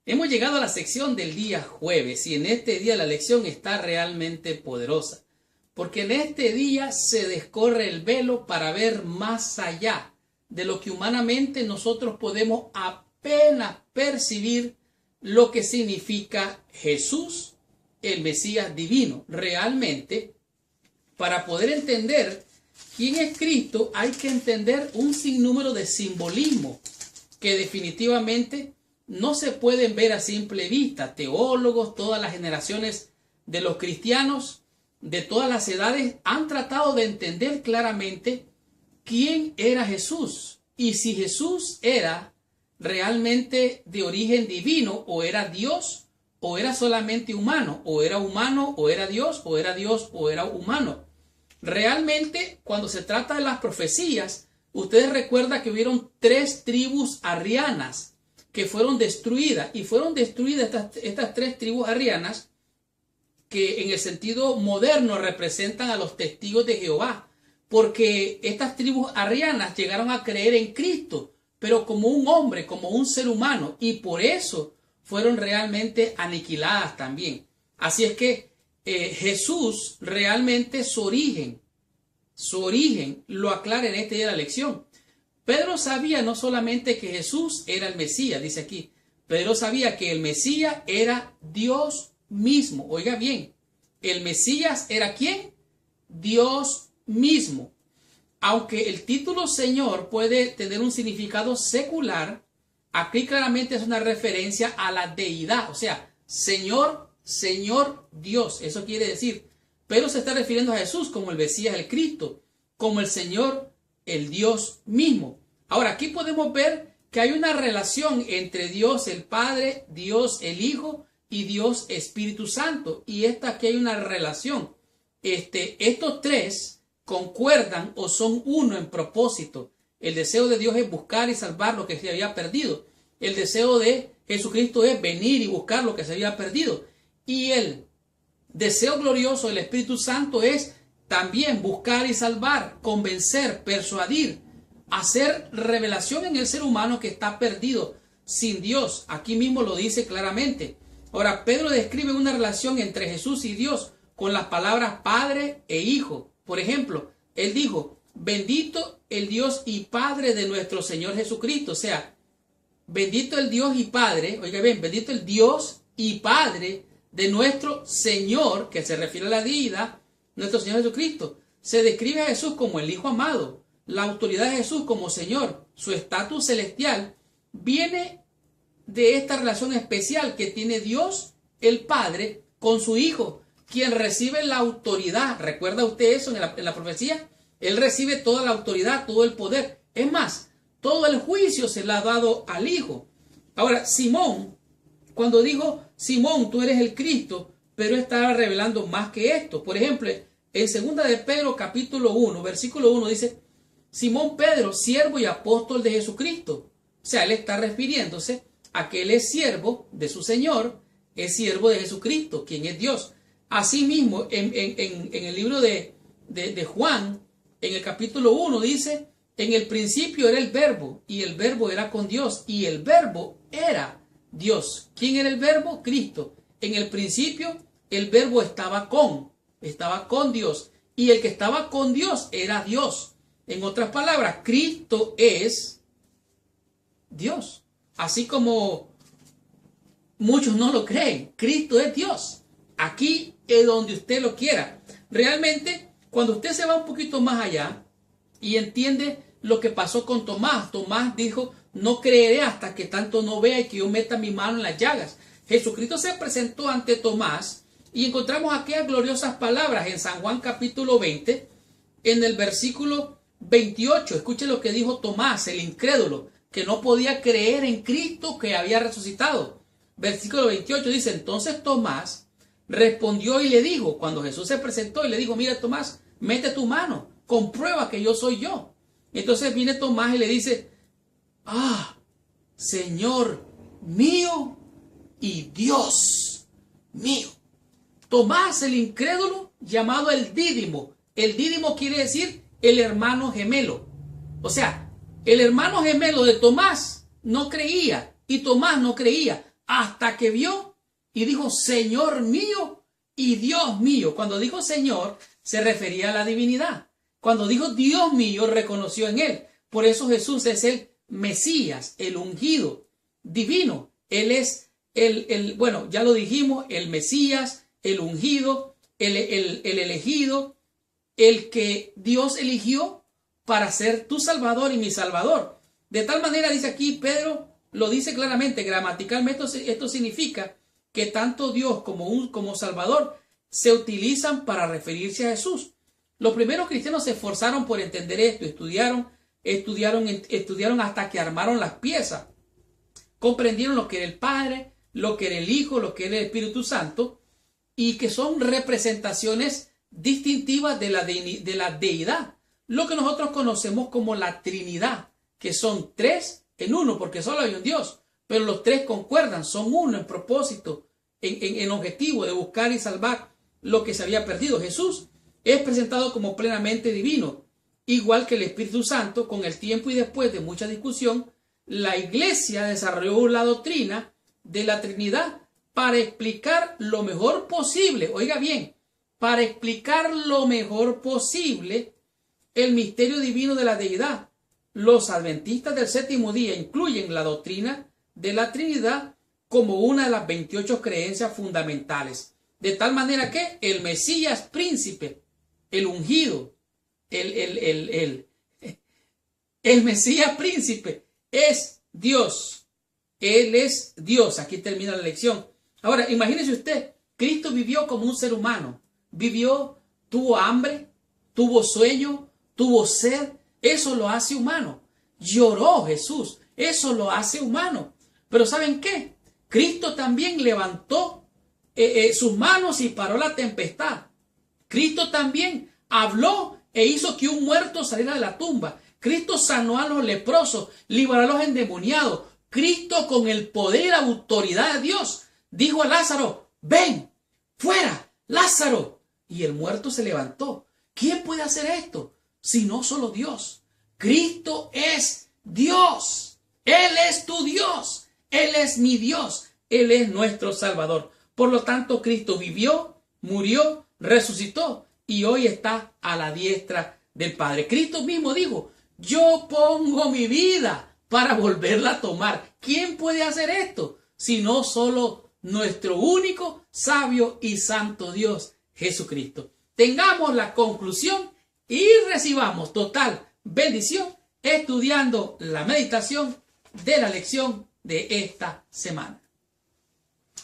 Hemos llegado a la sección del día jueves y en este día la lección está realmente poderosa, porque en este día se descorre el velo para ver más allá de lo que humanamente nosotros podemos apenas percibir lo que significa Jesús, el Mesías divino. Realmente, para poder entender quién es Cristo, hay que entender un sinnúmero de simbolismo que definitivamente no se pueden ver a simple vista. Teólogos, todas las generaciones de los cristianos, de todas las edades, han tratado de entender claramente quién era Jesús y si Jesús era realmente de origen divino, o era Dios, o era solamente humano, o era humano, o era Dios, o era Dios, o era humano. Realmente, cuando se trata de las profecías, ustedes recuerdan que hubieron 3 tribus arrianas que fueron destruidas, y fueron destruidas estas 3 tribus arrianas, que en el sentido moderno representan a los testigos de Jehová, porque estas tribus arrianas llegaron a creer en Cristo, pero como un hombre, como un ser humano, y por eso fueron realmente aniquiladas también. Así es que Jesús realmente su origen lo aclara en este día de la lección. Pedro sabía no solamente que Jesús era el Mesías, dice aquí, Pedro sabía que el Mesías era Dios mismo. Oiga bien, el Mesías era ¿quién? Dios mismo. Aunque el título Señor puede tener un significado secular, aquí claramente es una referencia a la deidad, o sea, Señor Dios. Eso quiere decir, Pedro se está refiriendo a Jesús como el Mesías, el Cristo, como el Señor, el Dios mismo. Ahora, aquí podemos ver que hay una relación entre Dios el Padre, Dios el Hijo y Dios Espíritu Santo. Y aquí hay una relación. Estos 3 concuerdan o son uno en propósito. El deseo de Dios es buscar y salvar lo que se había perdido. El deseo de Jesucristo es venir y buscar lo que se había perdido. Y el deseo glorioso del Espíritu Santo es también buscar y salvar, convencer, persuadir, hacer revelación en el ser humano que está perdido sin Dios. Aquí mismo lo dice claramente. Ahora, Pedro describe una relación entre Jesús y Dios con las palabras Padre e Hijo. Por ejemplo, él dijo, bendito el Dios y Padre de nuestro Señor Jesucristo. O sea, bendito el Dios y Padre, oiga bien, bendito el Dios y Padre de nuestro Señor, que se refiere a la deidad, nuestro Señor Jesucristo. Se describe a Jesús como el Hijo amado. La autoridad de Jesús como Señor, su estatus celestial, viene de esta relación especial que tiene Dios, el Padre, con su Hijo, quien recibe la autoridad. ¿Recuerda usted eso en la profecía? Él recibe toda la autoridad, todo el poder. Es más, todo el juicio se le ha dado al Hijo. Ahora, Simón, cuando dijo, Simón, tú eres el Cristo, pero estaba revelando más que esto. Por ejemplo, en 2 de Pedro, capítulo 1, versículo 1, dice, Simón Pedro, siervo y apóstol de Jesucristo. O sea, él está refiriéndose a que él es siervo de su Señor, es siervo de Jesucristo, quien es Dios. Asimismo, en el libro de Juan, en el capítulo 1, dice, en el principio era el Verbo, y el Verbo era con Dios, y el Verbo era Dios. ¿Quién era el Verbo? Cristo. En el principio, el Verbo estaba con Dios, y el que estaba con Dios era Dios. En otras palabras, Cristo es Dios. Así como muchos no lo creen, Cristo es Dios. Aquí es donde usted lo quiera. Realmente, cuando usted se va un poquito más allá y entiende lo que pasó con Tomás, Tomás dijo, no creeré hasta que tanto no vea y que yo meta mi mano en las llagas. Jesucristo se presentó ante Tomás y encontramos aquellas gloriosas palabras en San Juan capítulo 20, en el versículo 28. Escuche lo que dijo Tomás, el incrédulo, que no podía creer en Cristo que había resucitado. Versículo 28 dice, entonces Tomás respondió y le dijo, cuando Jesús se presentó y le dijo, mira Tomás, mete tu mano, comprueba que yo soy yo. Entonces viene Tomás y le dice, Señor mío y Dios mío. Tomás, el incrédulo, llamado el Dídimo. El Dídimo quiere decir el hermano gemelo. O sea, el hermano gemelo de Tomás no creía y Tomás no creía. hasta que vio y dijo, Señor mío y Dios mío. Cuando dijo Señor, se refería a la divinidad. Cuando dijo Dios mío, reconoció en él. Por eso Jesús es el Mesías, el ungido divino. Él es bueno, ya lo dijimos, el Mesías, el ungido, el elegido, el que Dios eligió para ser tu Salvador y mi Salvador. De tal manera, dice aquí, Pedro lo dice claramente, gramaticalmente esto significa que tanto Dios como Salvador se utilizan para referirse a Jesús. Los primeros cristianos se esforzaron por entender esto, estudiaron hasta que armaron las piezas, comprendieron lo que era el Padre, lo que era el Hijo, lo que era el Espíritu Santo, y que son representaciones distintivas de la deidad, lo que nosotros conocemos como la Trinidad, que son tres en uno, porque solo hay un Dios, pero los tres concuerdan, son uno en propósito, en objetivo de buscar y salvar lo que se había perdido. Jesús es presentado como plenamente divino, igual que el Espíritu Santo. Con el tiempo y después de mucha discusión, la Iglesia desarrolló la doctrina de la Trinidad para explicar lo mejor posible, oiga bien, para explicar lo mejor posible el misterio divino de la deidad. Los adventistas del séptimo día incluyen la doctrina de la Trinidad como una de las 28 creencias fundamentales. De tal manera que el Mesías príncipe, el ungido, el Mesías príncipe es Dios. Él es Dios. Aquí termina la lección. Ahora, imagínese usted, Cristo vivió como un ser humano. Vivió, tuvo hambre, tuvo sueño, tuvo sed. Eso lo hace humano. Lloró Jesús. Eso lo hace humano. Pero ¿saben qué? Cristo también levantó sus manos y paró la tempestad. Cristo también habló e hizo que un muerto saliera de la tumba. Cristo sanó a los leprosos, liberó a los endemoniados. Cristo, con el poder y la autoridad de Dios, dijo a Lázaro, ven, fuera, Lázaro. Y el muerto se levantó. ¿Quién puede hacer esto? Si no solo Dios. Cristo es Dios. Él es tu Dios. Él es mi Dios. Él es nuestro Salvador. Por lo tanto, Cristo vivió, murió, resucitó y hoy está a la diestra del Padre. Cristo mismo dijo, yo pongo mi vida para volverla a tomar. ¿Quién puede hacer esto? Si no solo nuestro único, sabio y santo Dios, Jesucristo. Tengamos la conclusión y recibamos total bendición estudiando la meditación de la lección de esta semana.